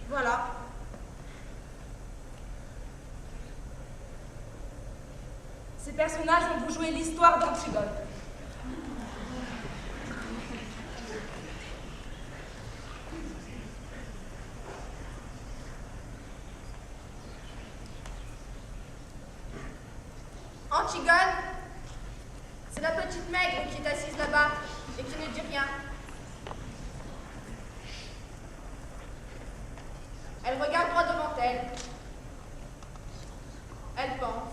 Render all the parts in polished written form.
Voilà. Ces personnages vont vous jouer l'histoire d'Antigone. Antigone, c'est la petite maigre qui est assise là-bas et qui ne dit rien. Elle regarde droit devant elle. Elle pense.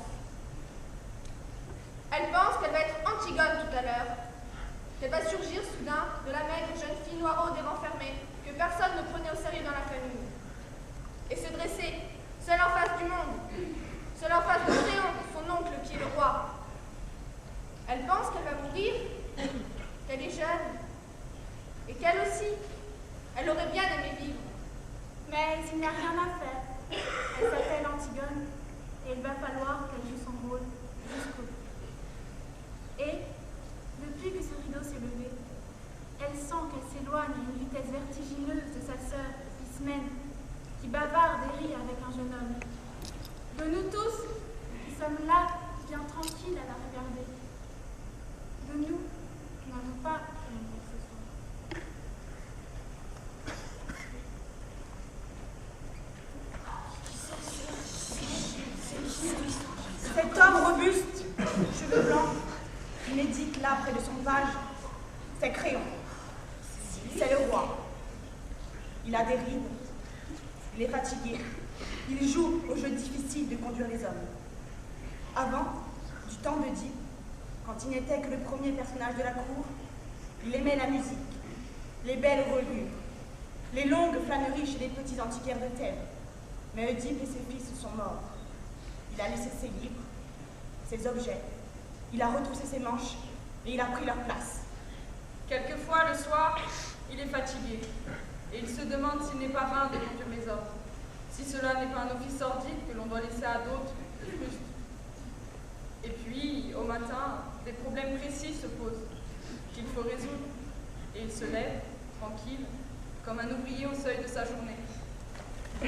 Elle pense qu'elle va être Antigone tout à l'heure. Qu'elle va surgir soudain de la maigre jeune fille noiraude et renfermée que personne ne prenait au sérieux dans la famille. Et se dresser, seule en face du monde, seule en face de Créon, son oncle qui est le roi. Elle pense qu'elle va mourir, qu'elle est jeune, et qu'elle aussi, elle aurait bien aimé vivre. Mais il n'y a rien à faire. Elle s'appelle Antigone et il va falloir qu'elle joue son rôle jusqu'au bout. Et, depuis que ce rideau s'est levé, elle sent qu'elle s'éloigne à une vitesse vertigineuse de sa sœur, Ismène, qui bavarde et rit avec un jeune homme. De nous tous, qui sommes là, bien tranquilles à la regarder. De nous, qui n'avons pas aimé ce soir. là près de son page, c'est Créon. C'est le roi. Il a des rides. Il est fatigué. Il joue au jeu difficile de conduire les hommes. Avant, du temps d'Oedipe, quand il n'était que le premier personnage de la cour, il aimait la musique, les belles reliures, les longues flâneries chez les petits antiquaires de Thèbes. Mais Oedipe et ses fils sont morts. Il a laissé ses livres, ses objets, il a retroussé ses manches et il a pris leur place. Quelquefois, le soir, il est fatigué et il se demande s'il n'est pas vain de conduire les hommes, si cela n'est pas un office sordide que l'on doit laisser à d'autres de frustres. Et puis, au matin, des problèmes précis se posent qu'il faut résoudre et il se lève, tranquille, comme un ouvrier au seuil de sa journée. Et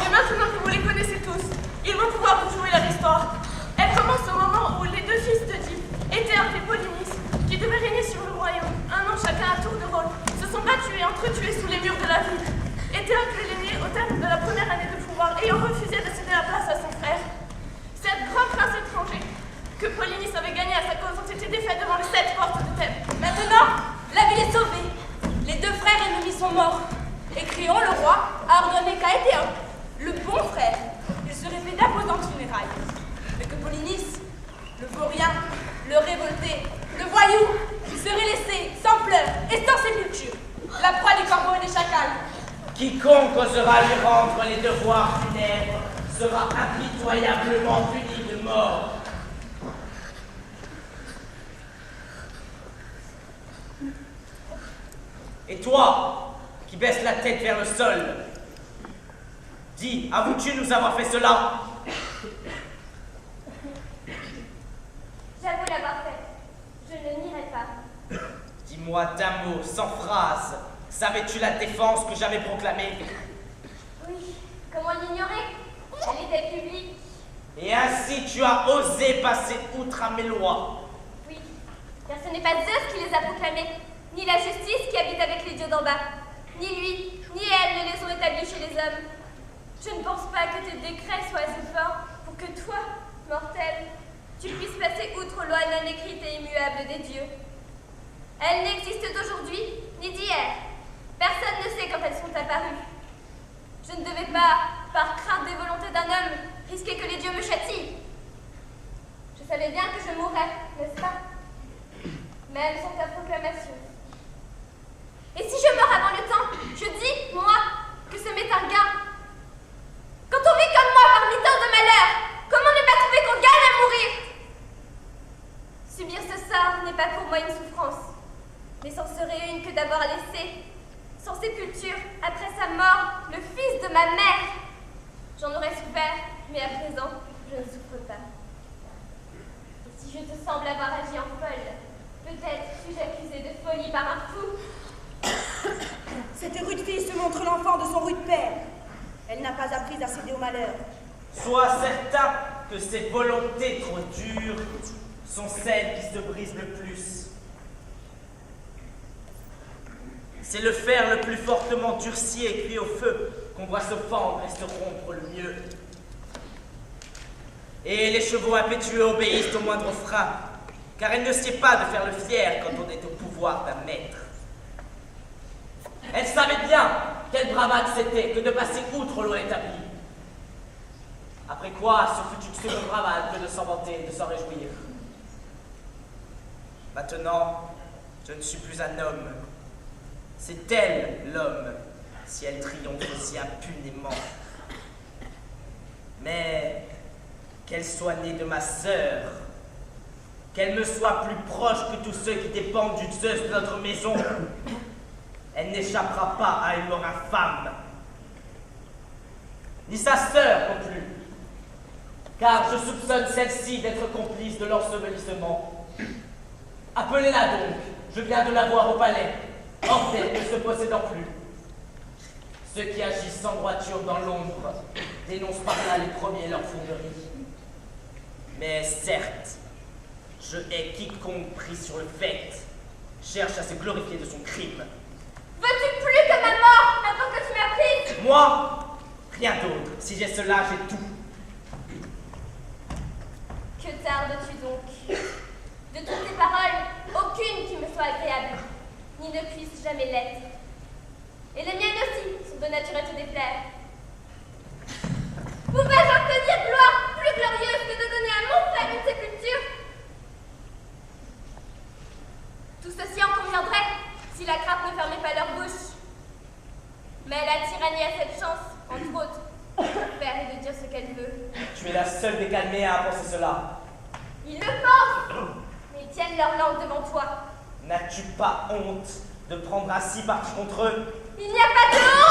maintenant que vous les connaissez tous, ils vont pouvoir vous jouer leur histoire. Elle commence au moment où les deux fils d'Oedipe, Éthéocle et Polynice, qui devaient régner sur le royaume, un an chacun à tour de rôle, se sont battus et entretués sous les murs de la ville. Éthéocle l'aîné, au terme de la première année de pouvoir, ayant refusé de céder la place à son frère. Cette grand prince étranger, que Polynice avait gagné à sa cause, ont été défaits devant les 7 portes de Thèbes. Maintenant, la ville est sauvée. Les 2 frères ennemis sont morts. Et Créon, le roi, a ordonné qu'à Éthéocle, le bon frère, il serait fait d'imposantes funérailles. Mais que Polynice, le vaurien, le révolté, le voyou, serait laissé sans pleurs et sans sépulture, la proie des corbeaux et des chacals. Quiconque osera lui rendre les devoirs funèbres sera impitoyablement puni de mort. Et toi, qui baisses la tête vers le sol, dis, avoues-tu nous avoir fait cela? J'avoue l'avoir fait. Je ne nierai pas. Dis-moi d'un mot, sans phrase, savais-tu la défense que j'avais proclamée? Oui, comment l'ignorer? Elle était publique. Et ainsi tu as osé passer outre à mes lois. Oui, car ce n'est pas Zeus qui les a proclamées, ni la justice qui habite avec les dieux d'en bas. Ni lui, ni elle ne les ont établis chez les hommes. Je ne pense pas que tes décrets soient assez forts pour que toi, mortel, tu puisses passer outre aux lois non écrites et immuables des dieux. Elles n'existent d'aujourd'hui ni d'hier. Personne ne sait quand elles sont apparues. Je ne devais pas, par crainte des volontés d'un homme, risquer que les dieux me châtient. Je savais bien que je mourrais, n'est-ce pas? Même sans ta proclamation. Et si je meurs avant le temps, je dis, moi, que ce m'est un gain. Quand on vit comme moi parmi tant de malheurs, comment ne pas trouver qu'on gagne à mourir? Subir ce sort n'est pas pour moi une souffrance, mais c'en serait une que d'avoir laissé, sans sépulture, après sa mort, le fils de ma mère. J'en aurais souffert, mais à présent, je ne souffre pas. Et si je te semble avoir agi en folle, peut-être suis-je accusée de folie par un fou. Cette rude fille se montre l'enfant de son rude père. Elle n'a pas appris à céder au malheur. Sois certain que ces volontés trop dures sont celles qui se brisent le plus. C'est le fer le plus fortement durci et cuit au feu qu'on voit se fendre et se rompre le mieux. Et les chevaux impétueux obéissent au moindre frein, car elle ne sait pas de faire le fier quand on est au pouvoir d'un maître. Elle savait bien quelle bravade c'était que de passer outre l'eau établie. Après quoi, ce fut une seconde bravade que de s'en vanter et de s'en réjouir. Maintenant, je ne suis plus un homme. C'est elle, l'homme, si elle triomphe si impunément. Mais qu'elle soit née de ma sœur, qu'elle me soit plus proche que tous ceux qui dépendent du Zeus de notre maison, elle n'échappera pas à une mort infâme. Ni sa sœur non plus, car je soupçonne celle-ci d'être complice de l'ensevelissement. Appelez-la donc, je viens de la voir au palais, hors d'elle ne se possédant plus. Ceux qui agissent sans droiture dans l'ombre dénoncent par là les premiers leurs fourberies. Mais certes, je hais quiconque pris sur le fait cherche à se glorifier de son crime. Veux-tu plus que ma mort, maintenant que tu m'as prise? Moi, rien d'autre. Si j'ai cela, j'ai tout. Que tardes-tu donc? De toutes tes paroles, aucune qui me soit agréable, ni ne puisse jamais l'être. Et les miennes aussi sont de nature à te déplaire. Pouvais-je obtenir gloire plus glorieuse que de donner à mon frère une sépulture? Tout ceci en conviendrait si la crainte ne fermait pas leur bouche. Mais la tyrannie a cette chance, entre autres, de faire et de dire ce qu'elle veut. Tu es la seule des calmés à penser cela. Ils le pensent, mais ils tiennent leur langue devant toi. N'as-tu pas honte de prendre ainsi parti contre eux? Il n'y a pas de honte!